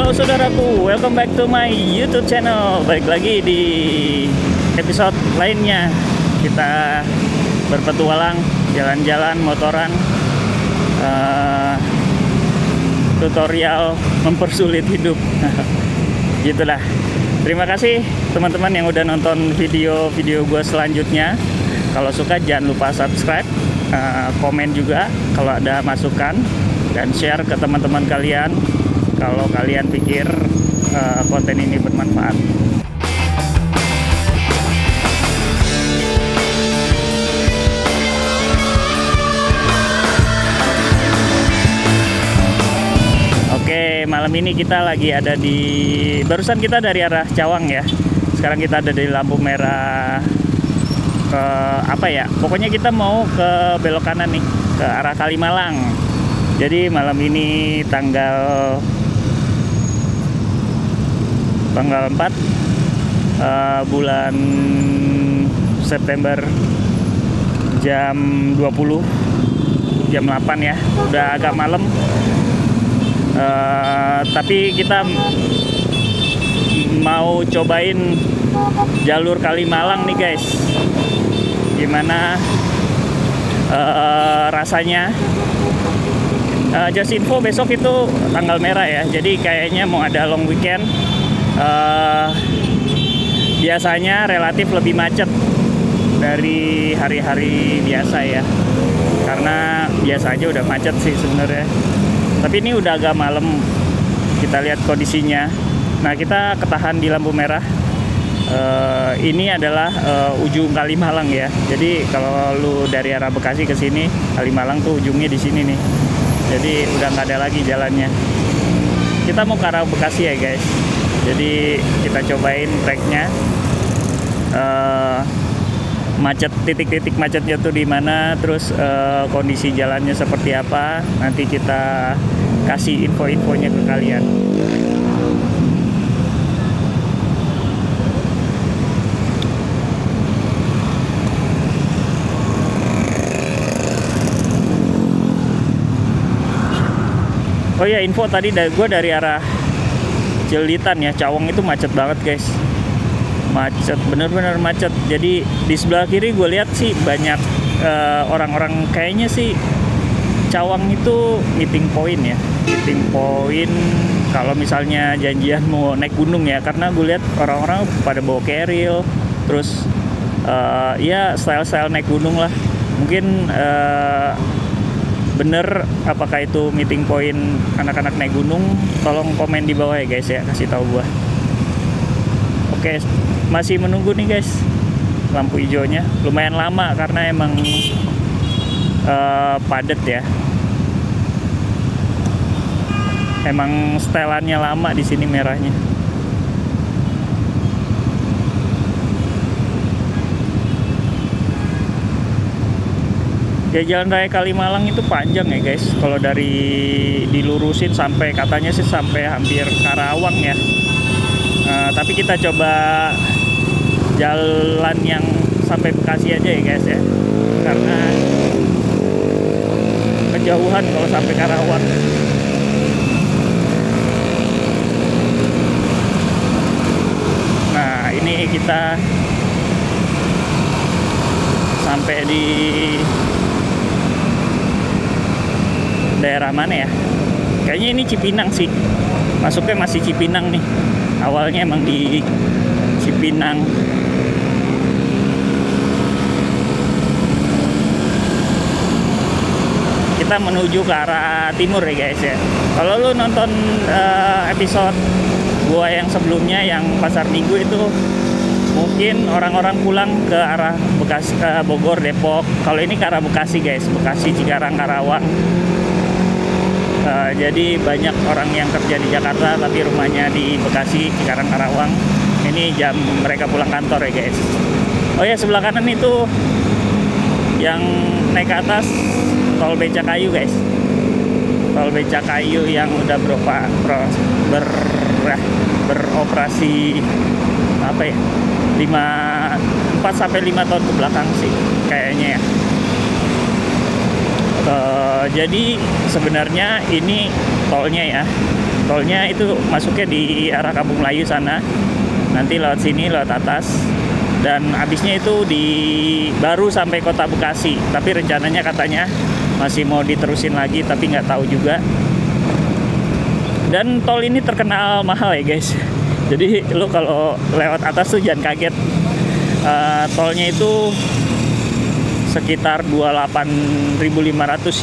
Halo saudaraku, welcome back to my YouTube channel. Balik lagi di episode lainnya. Kita berpetualang, jalan-jalan, motoran, tutorial mempersulit hidup. Gitulah. Terima kasih teman-teman yang udah nonton video-video gue selanjutnya. Kalau suka jangan lupa subscribe, komen juga kalau ada masukan, dan share ke teman-teman kalian kalau kalian pikir konten ini bermanfaat. Oke, malam ini kita lagi ada barusan kita dari arah Cawang ya. Sekarang kita ada di lampu merah pokoknya kita mau ke belok kanan nih, ke arah Kalimalang. Jadi malam ini tanggal 4 bulan September, jam 20, jam 8 ya, udah agak malam. Tapi kita mau cobain jalur Kalimalang nih guys, gimana rasanya. Just info, besok itu tanggal merah ya, jadi kayaknya mau ada long weekend. Biasanya relatif lebih macet dari hari-hari biasa ya, karena biasa aja udah macet sih sebenarnya. Tapi ini udah agak malam, kita lihat kondisinya. Nah, kita ketahan di lampu merah. Ini adalah ujung Kalimalang ya. Jadi kalau lu dari arah Bekasi ke sini, Kalimalang tuh ujungnya di sini nih. Jadi udah nggak ada lagi jalannya. Kita mau ke arah Bekasi ya guys. Jadi kita cobain tracknya. Macet, titik-titik macetnya tuh di mana, terus kondisi jalannya seperti apa, nanti kita kasih info-infonya ke kalian. Oh ya, info tadi gue dari arah Cililitan ya, Cawang itu macet banget guys. Macet, bener-bener macet. Jadi di sebelah kiri gue lihat sih banyak orang-orang, kayaknya sih Cawang itu meeting point ya, meeting point kalau misalnya janjian mau naik gunung ya, karena gue lihat orang-orang pada bawa carrier, terus ya style-style naik gunung lah. Mungkin bener apakah itu meeting point anak-anak naik gunung? Tolong komen di bawah ya guys ya, kasih tahu gua. Oke, masih menunggu nih guys, lampu hijaunya lumayan lama karena emang padat ya, emang setelannya lama di sini merahnya. Ya, jalan raya Kalimalang itu panjang ya guys. Kalau dari dilurusin sampai, katanya sih sampai hampir Karawang ya. Tapi kita coba jalan yang sampai Bekasi aja ya guys ya, karena kejauhan kalau sampai Karawang. Nah, ini kita sampai di daerah mana ya? Kayaknya ini Cipinang sih. Masuknya masih Cipinang nih. Awalnya emang di Cipinang. Kita menuju ke arah timur ya guys ya. Kalau lu nonton episode gua yang sebelumnya yang Pasar Minggu itu, mungkin orang-orang pulang ke arah Bekasi, Bogor, Depok. Kalau ini ke arah Bekasi guys, Bekasi, Cikarang, Karawang. Jadi banyak orang yang kerja di Jakarta tapi rumahnya di Bekasi, Cikarang, Karawang. Ini jam mereka pulang kantor ya guys. Oh ya, sebelah kanan itu yang naik ke atas tol Becakayu guys. Tol Becakayu yang udah beroperasi apa ya, 4-5 tahun ke belakang sih kayaknya ya. Jadi sebenarnya ini tolnya ya, Tolnya itu masuknya di arah Kampung Melayu sana, nanti lewat sini, lewat atas, dan habisnya itu baru sampai Kota Bekasi. Tapi rencananya katanya masih mau diterusin lagi, tapi nggak tahu juga. Dan tol ini terkenal mahal ya guys. Jadi lo kalau lewat atas tuh jangan kaget. Tolnya itu sekitar 28.500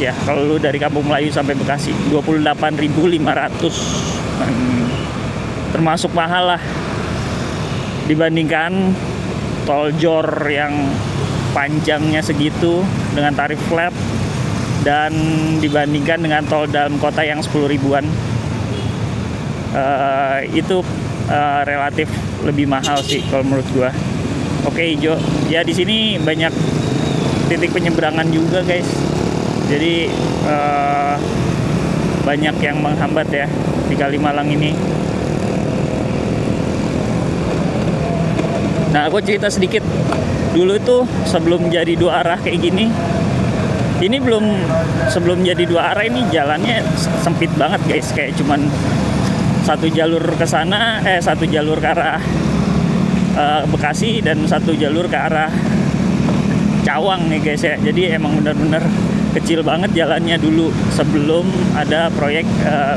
ya. Kalau lo dari Kampung Melayu sampai Bekasi 28.500. Termasuk mahal lah dibandingkan tol Jor yang panjangnya segitu dengan tarif flat, dan dibandingkan dengan tol dalam kota yang 10 ribuan. Itu relatif lebih mahal sih kalau menurut gua. Oke, hijau ya, di sini banyak titik penyeberangan juga guys, jadi banyak yang menghambat ya di Kalimalang ini. Nah, aku cerita sedikit dulu tuh sebelum jadi dua arah kayak gini. Ini sebelum jadi dua arah ini jalannya sempit banget guys, kayak cuman satu jalur ke sana, satu jalur ke arah Bekasi dan satu jalur ke arah Cawang nih guys ya. Jadi emang benar-benar kecil banget jalannya dulu sebelum ada proyek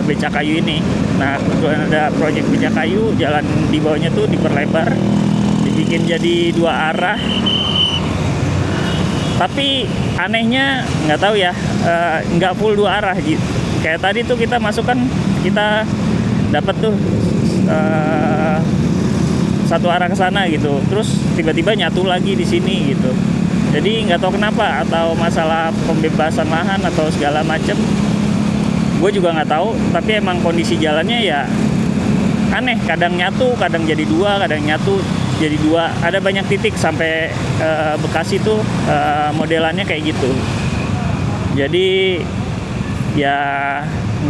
Becakayu ini. Nah, kebetulan ada proyek Becakayu, jalan di bawahnya tuh diperlebar, dibikin jadi dua arah. Tapi anehnya nggak tahu ya, nggak full dua arah gitu. Kayak tadi tuh kita masuk kan, kita dapat tuh satu arah ke sana gitu, terus tiba-tiba nyatu lagi di sini gitu. Jadi nggak tahu kenapa, atau masalah pembebasan lahan atau segala macem, gue juga nggak tahu. Tapi emang kondisi jalannya ya aneh, kadang nyatu, kadang jadi dua, kadang nyatu jadi dua. Ada banyak titik sampai Bekasi tuh modelannya kayak gitu. Jadi ya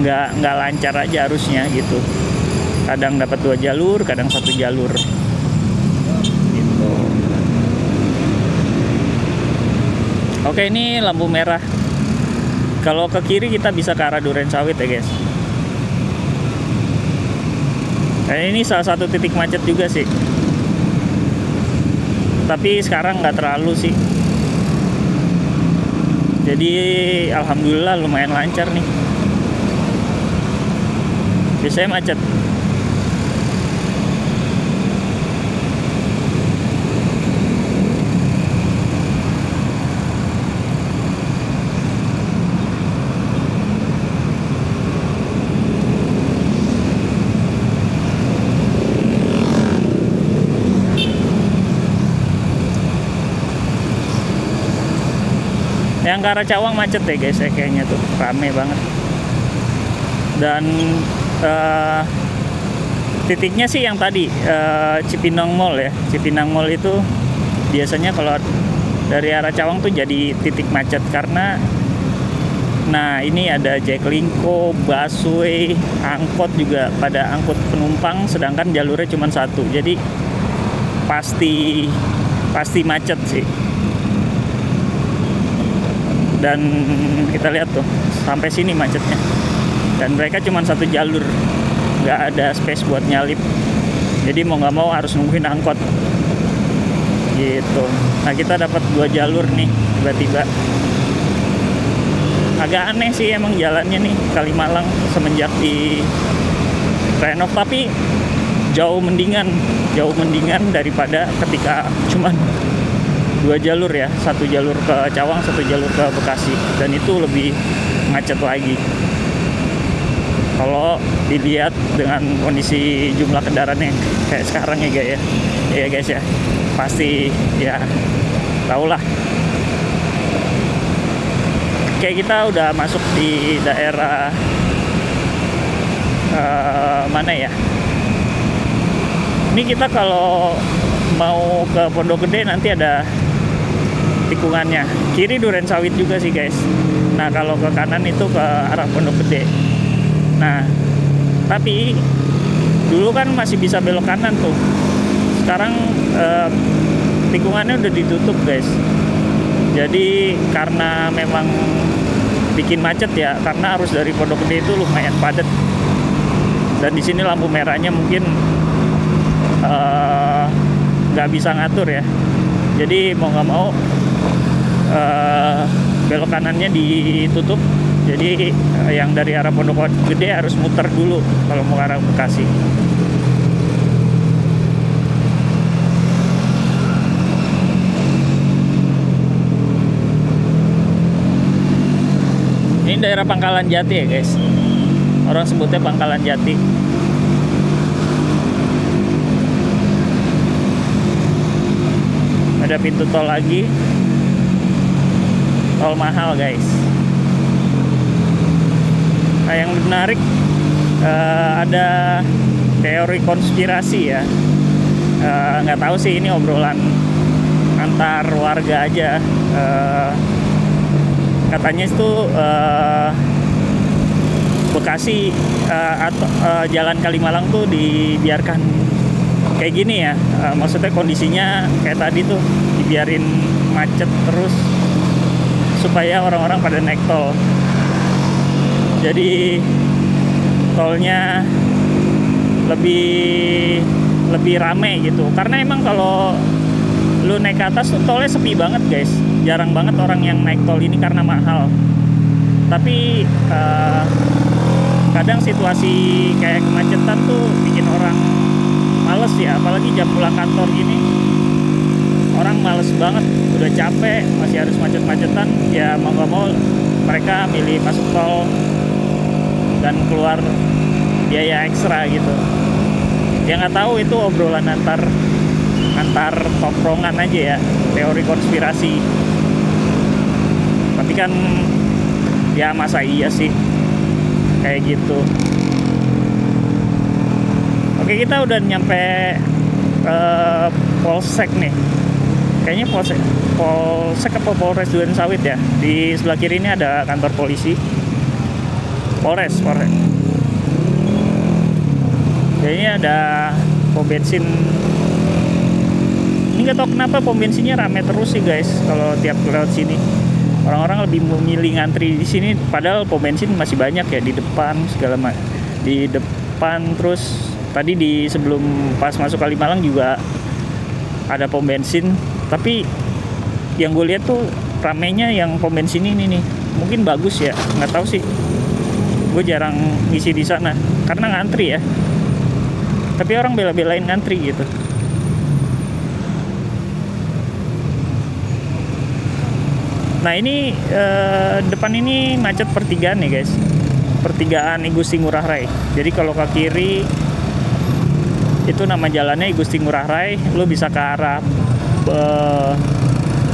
nggak lancar aja arusnya gitu. Kadang dapat dua jalur, kadang satu jalur gitu. Oke, ini lampu merah. Kalau ke kiri kita bisa ke arah Durensawit ya guys. Nah, ini salah satu titik macet juga sih, tapi sekarang nggak terlalu sih. Jadi alhamdulillah lumayan lancar nih. Biasanya macet. Yang ke arah Cawang macet deh guys ya, kayaknya tuh rame banget. Dan titiknya sih yang tadi Cipinang Mall ya. Cipinang Mall itu biasanya kalau dari arah Cawang tuh jadi titik macet karena nah ini ada Jaklingko, busway, angkot juga pada angkut penumpang, sedangkan jalurnya cuma satu. Jadi pasti macet sih. Dan kita lihat tuh sampai sini macetnya, dan mereka cuma satu jalur, nggak ada space buat nyalip. Jadi mau nggak mau harus nungguin angkot gitu. Nah, kita dapat dua jalur nih tiba-tiba. Agak aneh sih emang jalannya nih Kalimalang semenjak di renov, tapi jauh mendingan daripada ketika cuman dua jalur ya, satu jalur ke Cawang, satu jalur ke Bekasi, dan itu lebih macet lagi. Kalau dilihat dengan kondisi jumlah kendaraan yang kayak sekarang ya guys ya, guys ya, pasti ya tahulah. Kayak kita udah masuk di daerah mana ya? Ini kita kalau mau ke Pondok Gede nanti ada tikungannya. Kiri Durensawit juga sih guys. Nah, kalau ke kanan itu ke arah Pondok Gede. Nah, tapi dulu kan masih bisa belok kanan tuh. Sekarang tikungannya udah ditutup guys. Jadi karena memang bikin macet ya, karena arus dari Pondok Gede itu lumayan padat. Dan di sini lampu merahnya mungkin nggak bisa ngatur ya. Jadi mau nggak mau belok kanannya ditutup. Jadi yang dari arah Pondok Gede harus muter dulu kalau mau ke arah Bekasi. Ini daerah Pangkalan Jati ya guys. Orang sebutnya Pangkalan Jati. Ada pintu tol lagi. Tol mahal guys. Nah yang menarik ada teori konspirasi ya. Nggak tahu sih, ini obrolan antar warga aja. Katanya itu Bekasi atau Jalan Kalimalang tuh dibiarkan kayak gini ya. Maksudnya kondisinya kayak tadi tuh, dibiarin macet terus supaya orang-orang pada naik tol. Jadi tolnya lebih rame gitu. Karena emang kalau lu naik ke atas tuh tolnya sepi banget guys. Jarang banget orang yang naik tol ini karena mahal. Tapi kadang situasi kayak kemacetan tuh bikin orang males ya. Apalagi jam pulang kantor gini, orang males banget, udah capek masih harus macet-macetan. Ya mau gak mau mereka milih masuk tol dan keluar biaya ekstra gitu. Ya nggak tahu, itu obrolan antar tongkrongan aja ya, teori konspirasi. Tapi kan ya masa iya sih kayak gitu. Oke, kita udah nyampe Polsek nih. Kayaknya Polsek apa Polres Duren Sawit ya. Di sebelah kiri ini ada kantor polisi. Polres. Kayaknya ada pom bensin. Ini nggak tahu kenapa pom bensinnya rame terus sih guys. Kalau tiap lewat sini, orang-orang lebih memilih ngantri di sini. Padahal pom bensin masih banyak ya di depan segala macam. Di depan terus tadi di sebelum pas masuk Kalimalang juga ada pom bensin. Tapi yang gue lihat tuh ramenya yang pom bensin ini nih. Mungkin bagus ya, nggak tahu sih. Gue jarang ngisi di sana karena ngantri ya. Tapi orang bela-belain ngantri gitu. Nah ini depan ini macet pertigaan nih guys. Pertigaan I Gusti Ngurah Rai. Jadi kalau ke kiri itu nama jalannya I Gusti Ngurah Rai. Lo bisa ke arah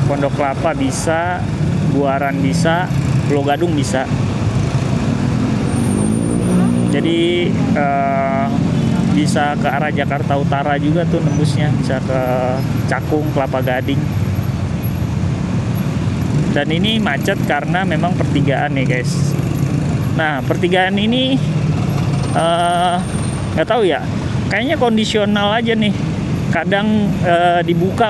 Pondok Kelapa bisa, Buaran bisa, Pulau Gadung bisa. Jadi bisa ke arah Jakarta Utara juga tuh nembusnya, bisa ke Cakung, Kelapa Gading. Dan ini macet karena memang pertigaan nih guys. Nah pertigaan ini nggak tahu ya, kayaknya kondisional aja nih. Kadang dibuka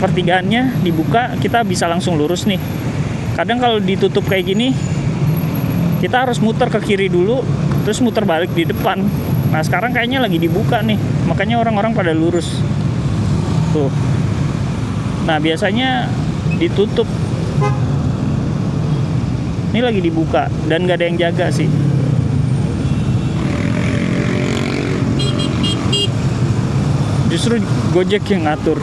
pertigaannya, dibuka kita bisa langsung lurus nih. Kadang kalau ditutup kayak gini, kita harus muter ke kiri dulu, terus muter balik di depan. Nah sekarang kayaknya lagi dibuka nih, makanya orang-orang pada lurus tuh. Nah biasanya ditutup, ini lagi dibuka dan gak ada yang jaga sih. Justru Gojek yang ngatur,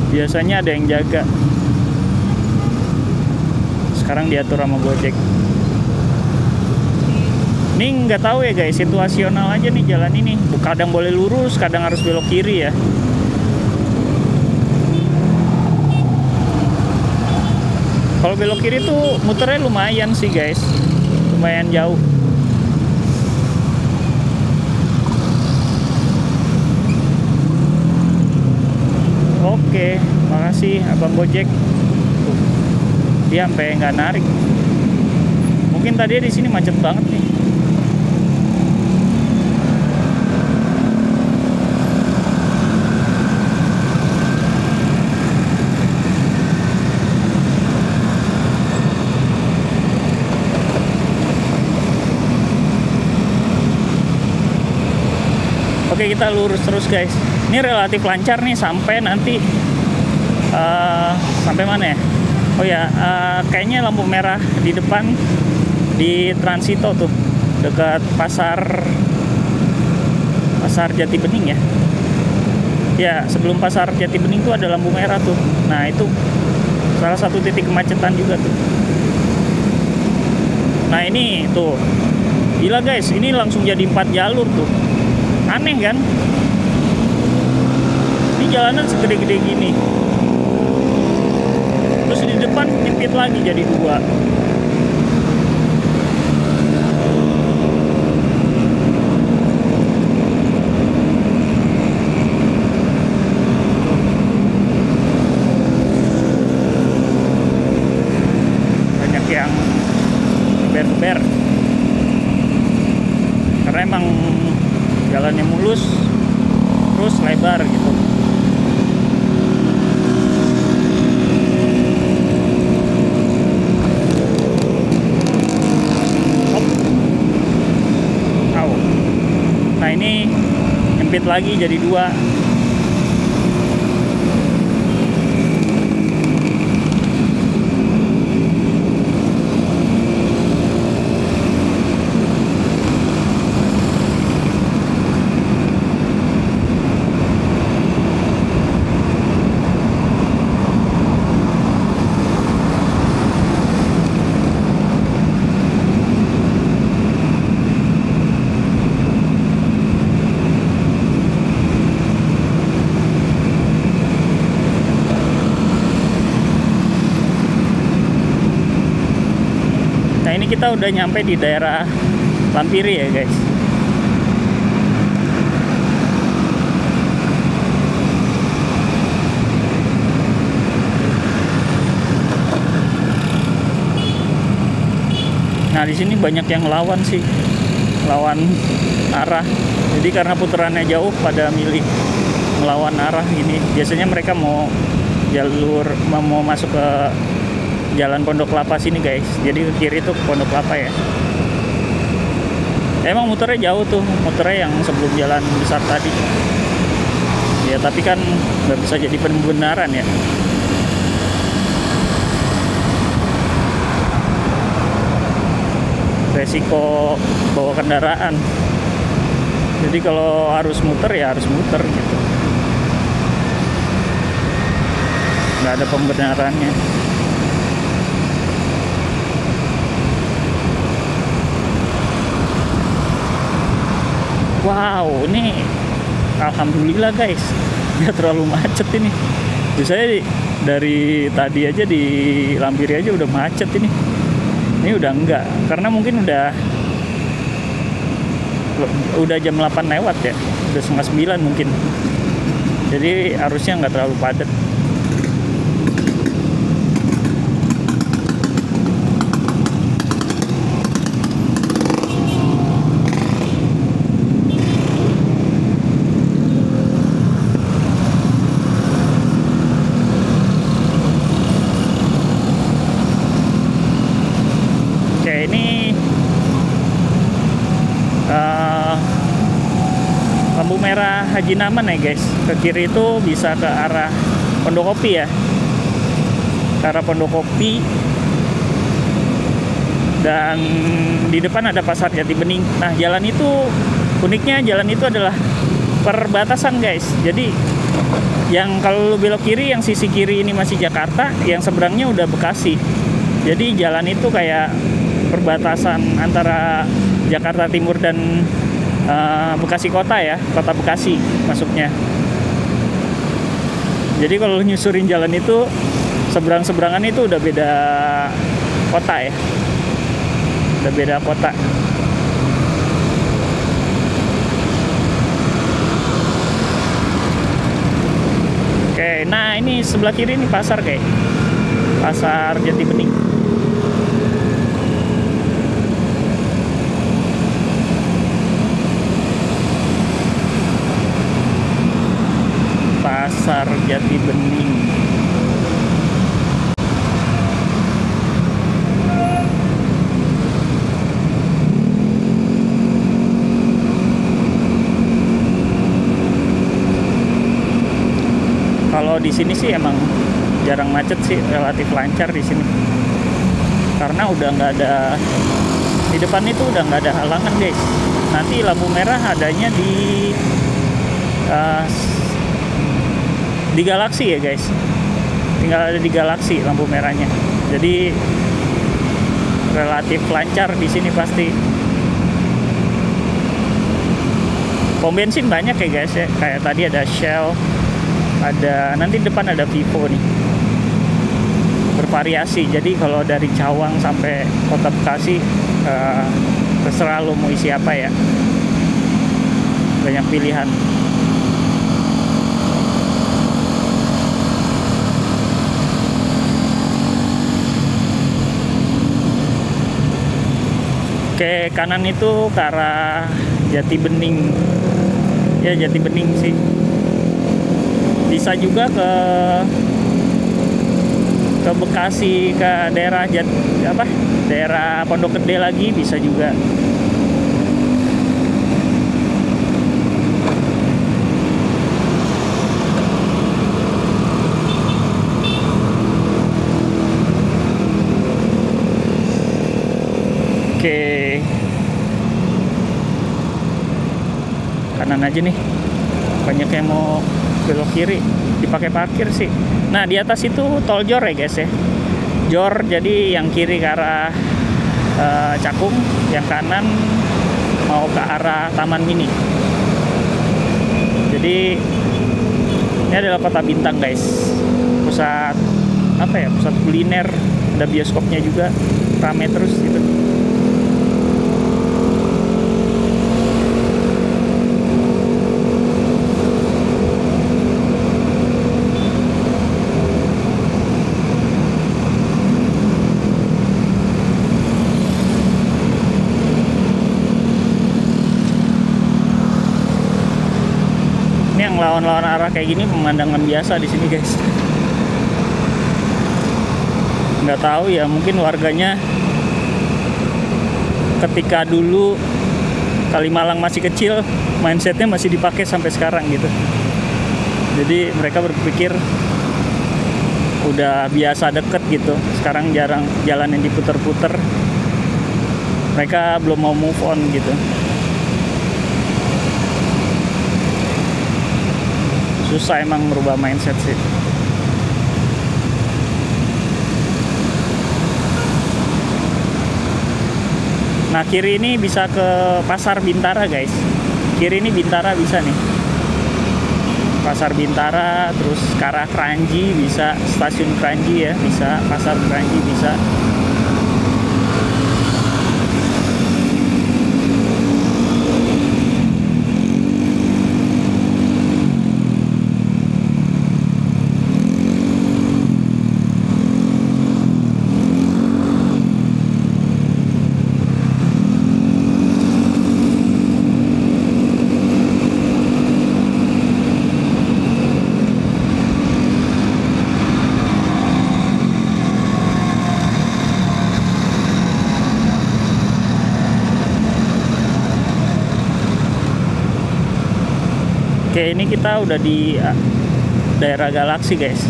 biasanya ada yang jaga. Sekarang diatur sama Gojek. Ini nggak tahu ya guys, situasional aja nih jalan ini. Kadang boleh lurus, kadang harus belok kiri ya. Kalau belok kiri tuh muternya lumayan sih guys, lumayan jauh. Oke, makasih Abang Gojek. Dia sampai nggak narik. Mungkin tadi di sini macet banget nih. Oke, kita lurus terus guys. Ini relatif lancar nih sampai nanti sampai mana ya? Oh ya, kayaknya lampu merah di depan di Transito tuh, dekat pasar Jati Bening ya. Ya, sebelum pasar Jati Bening tuh ada lampu merah tuh. Nah, itu salah satu titik kemacetan juga tuh. Nah, ini tuh. Gila guys, ini langsung jadi 4 jalur tuh. Aneh kan? Ini jalanan segede-gede gini. Terus di depan nyempit lagi jadi 2. Banyak yang ber-ber. Karena emang jalannya mulus terus lebar gitu. Nah, ini nyempit lagi jadi 2. Ini kita udah nyampe di daerah Lampiri ya guys. Nah, di sini banyak yang lawan sih, lawan arah. Jadi karena putarannya jauh, pada milih melawan arah ini. Biasanya mereka mau mau masuk ke Jalan Pondok Kelapa sini guys. Jadi ke kiri tuh Pondok Kelapa ya. Emang muternya jauh tuh, muternya yang sebelum jalan besar tadi. Ya tapi kan nggak bisa jadi pembenaran ya. Resiko bawa kendaraan. Jadi kalau harus muter ya harus muter gitu. Nggak ada pembenarannya. Wow, ini alhamdulillah guys, nggak terlalu macet ini. Biasanya dari tadi aja di Lampiri aja udah macet ini. Ini udah enggak, karena mungkin udah jam 8 lewat ya, udah 8:30 mungkin. Jadi harusnya nggak terlalu padat. Lampu merah Haji Naman ya guys. Ke kiri itu bisa ke arah Pondokopi ya, ke arah Pondokopi. Dan di depan ada pasar Jati Bening. Nah, jalan itu uniknya, jalan itu adalah perbatasan guys. Jadi yang kalau lu belok kiri, yang sisi kiri ini masih Jakarta, yang seberangnya udah Bekasi. Jadi jalan itu kayak perbatasan antara Jakarta Timur dan Bekasi kota ya, kota Bekasi masuknya. Jadi kalau nyusurin jalan itu, seberang-seberangan itu udah beda kota ya, udah beda kota. Oke, nah ini sebelah kiri nih pasar kayak pasar Jati Bening. Pasar Jati Bening. kalau di sini sih emang jarang macet sih, relatif lancar di sini. Karena udah nggak ada, di depan itu udah nggak ada halangan guys. Nanti lampu merah adanya di Galaxy ya guys. Tinggal ada di Galaxy lampu merahnya. Jadi relatif lancar di sini pasti. Pom bensin banyak ya guys ya. Kayak tadi ada Shell, ada nanti depan ada Vivo nih. Bervariasi. Jadi kalau dari Cawang sampai Kota Bekasi terserah lo mau isi apa ya. Banyak pilihan. Oke, kanan itu ke arah Jati Bening. Ya, Jati Bening sih. Bisa juga ke Bekasi, ke daerah daerah Pondok Gede lagi bisa juga. Oke, kanan aja nih, banyak yang mau belok kiri, dipakai parkir sih. Nah, di atas itu tol Jor ya guys ya, Jor. Jadi yang kiri ke arah Cakung, yang kanan mau ke arah Taman Mini. Jadi ini adalah Kota Bintang guys, pusat pusat kuliner, ada bioskopnya juga, rame terus gitu. Yang lawan-lawan arah kayak gini pemandangan biasa di sini guys. Nggak tahu ya, mungkin warganya ketika dulu Kalimalang masih kecil, mindsetnya masih dipakai sampai sekarang gitu. Jadi mereka berpikir udah biasa deket gitu. Sekarang jarang jalan yang diputer-puter. Mereka belum mau move on gitu. Susah emang merubah mindset sih. Nah, kiri ini bisa ke Pasar Bintara guys. Kiri ini Bintara bisa nih. Pasar Bintara, terus ke arah Kranji bisa, stasiun Kranji ya bisa, Pasar Kranji bisa. Oke, ini kita udah di daerah Galaxy guys.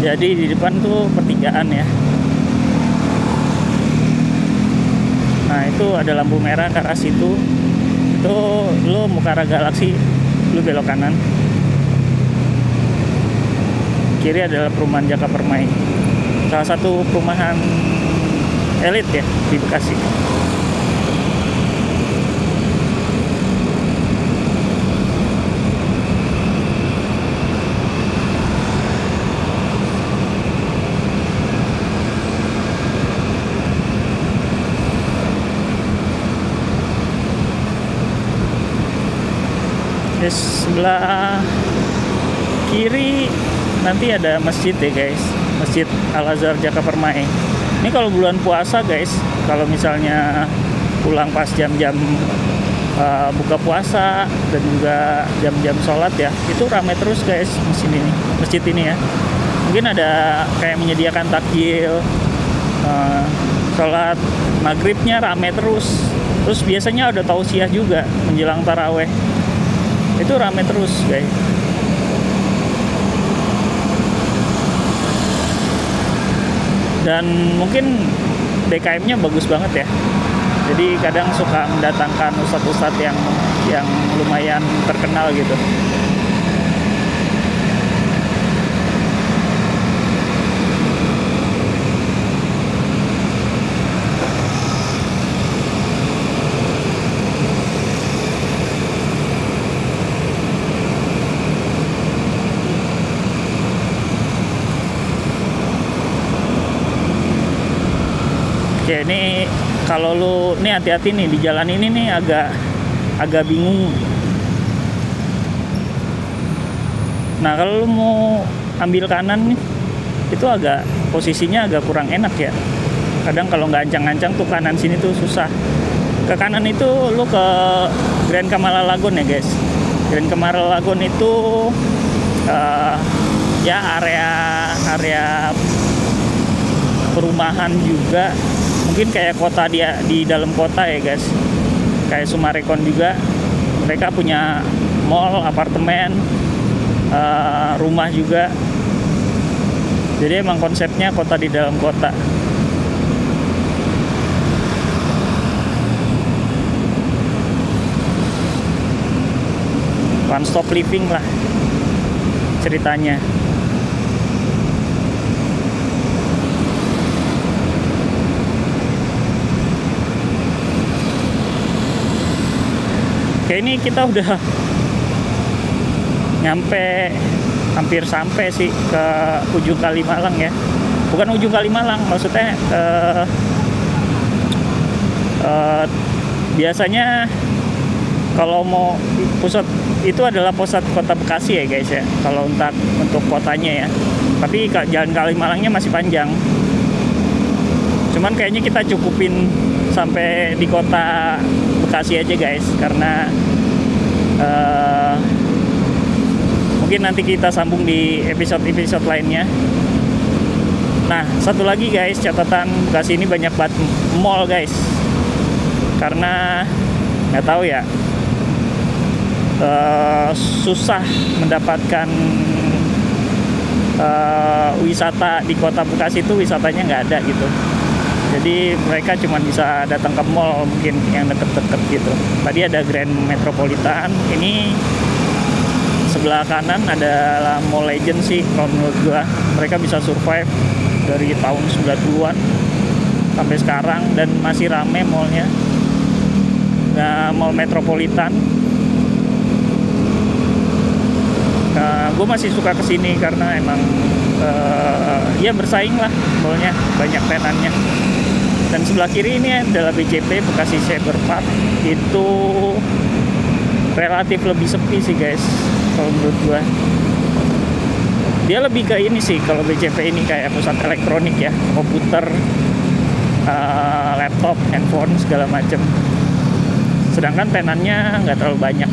Jadi di depan tuh pertigaan ya. Nah, itu ada lampu merah ke arah situ. Itu lo mau ke arah Galaxy, lo belok kanan. Kiri adalah perumahan Jaka Permai. Salah satu perumahan elit ya di Bekasi. Di sebelah kiri nanti ada masjid ya guys, Masjid Al-Azhar Jaka Permai. Ini kalau bulan puasa guys, kalau misalnya pulang pas jam-jam buka puasa dan juga jam-jam sholat ya, itu ramai terus guys masjid ini ya. Mungkin ada kayak menyediakan takjil, sholat maghribnya ramai terus. Terus biasanya ada tausiah juga menjelang taraweh. Itu rame terus guys. Dan mungkin DKM-nya bagus banget ya. Jadi kadang suka mendatangkan ustadz-ustadz yang lumayan terkenal gitu. Oke, ini kalau lu nih hati-hati nih di jalan ini nih agak bingung. Nah, kalau lu mau ambil kanan nih, itu posisinya agak kurang enak ya. Kadang kalau nggak ancang-ancang tuh kanan sini tuh susah. Ke kanan itu lu ke Grand Kamala Lagoon ya guys. Grand Kamala Lagoon itu ya area perumahan juga. Mungkin kayak kota di dalam kota ya guys, kayak Summarecon juga. Mereka punya mall, apartemen, rumah juga. Jadi emang konsepnya kota di dalam kota. One stop living lah ceritanya. Oke, ini kita udah hampir sampai sih ke ujung Kalimalang ya. Bukan ujung Kalimalang, maksudnya biasanya kalau mau pusat itu adalah pusat kota Bekasi ya guys ya, kalau untuk kotanya ya. Tapi jalan Kalimalangnya masih panjang. Cuman kayaknya kita cukupin sampai di kota Bekasi aja guys, karena mungkin nanti kita sambung di episode lainnya. Nah, satu lagi guys, catatan, Bekasi ini banyak banget mall guys, karena nggak tahu ya, susah mendapatkan wisata di kota Bekasi itu, wisatanya nggak ada gitu. Jadi mereka cuma bisa datang ke mall mungkin yang deket-deket gitu. Tadi ada Grand Metropolitan, ini sebelah kanan adalah Mall Legend sih kalau menurut gua. Mereka bisa survive dari tahun 90-an sampai sekarang dan masih rame mallnya. Nah, Mall Metropolitan, gue masih suka kesini karena emang ya bersaing lah mallnya, banyak tenannya. Dan sebelah kiri ini adalah BCP, Bekasi Cyber Park. Itu relatif lebih sepi sih guys kalau menurut gua. Dia lebih ke ini sih, kalau BCP ini kayak pusat elektronik ya, komputer, laptop, handphone, segala macem. Sedangkan tenannya nggak terlalu banyak.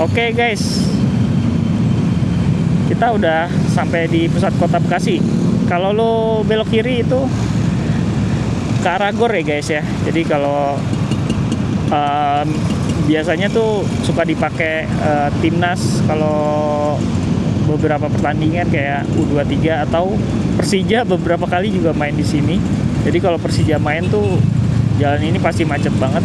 Oke guys, kita udah sampai di pusat kota Bekasi. Kalau lo belok kiri itu ke arah GOR ya guys ya. Jadi kalau biasanya tuh suka dipakai timnas kalau beberapa pertandingan kayak U23 atau Persija beberapa kali juga main di sini. Jadi kalau Persija main tuh jalan ini pasti macet banget.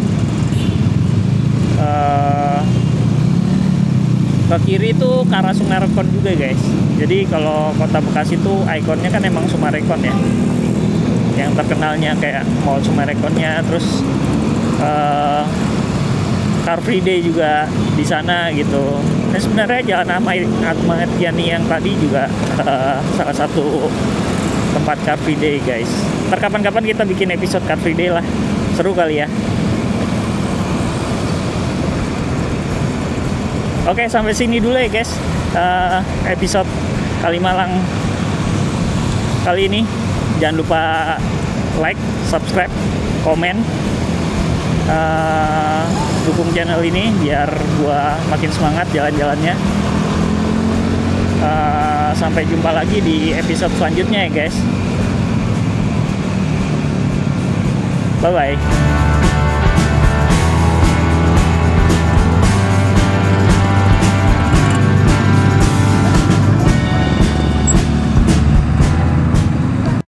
Ke kiri itu ke arah Summarecon juga guys. Jadi kalau kota Bekasi itu ikonnya kan emang Summarecon ya, yang terkenalnya kayak Mall Summareconnya, terus Car Free Day juga di sana gitu. Dan sebenarnya Jalan Ahmad Yani yang tadi juga salah satu tempat Car Free Day guys. Ntar kapan-kapan kita bikin episode Car Free Day lah, seru kali ya. Oke, sampai sini dulu ya guys episode Kalimalang kali ini. Jangan lupa like, subscribe, komen, dukung channel ini biar gua makin semangat jalan-jalannya. Sampai jumpa lagi di episode selanjutnya ya guys. Bye bye.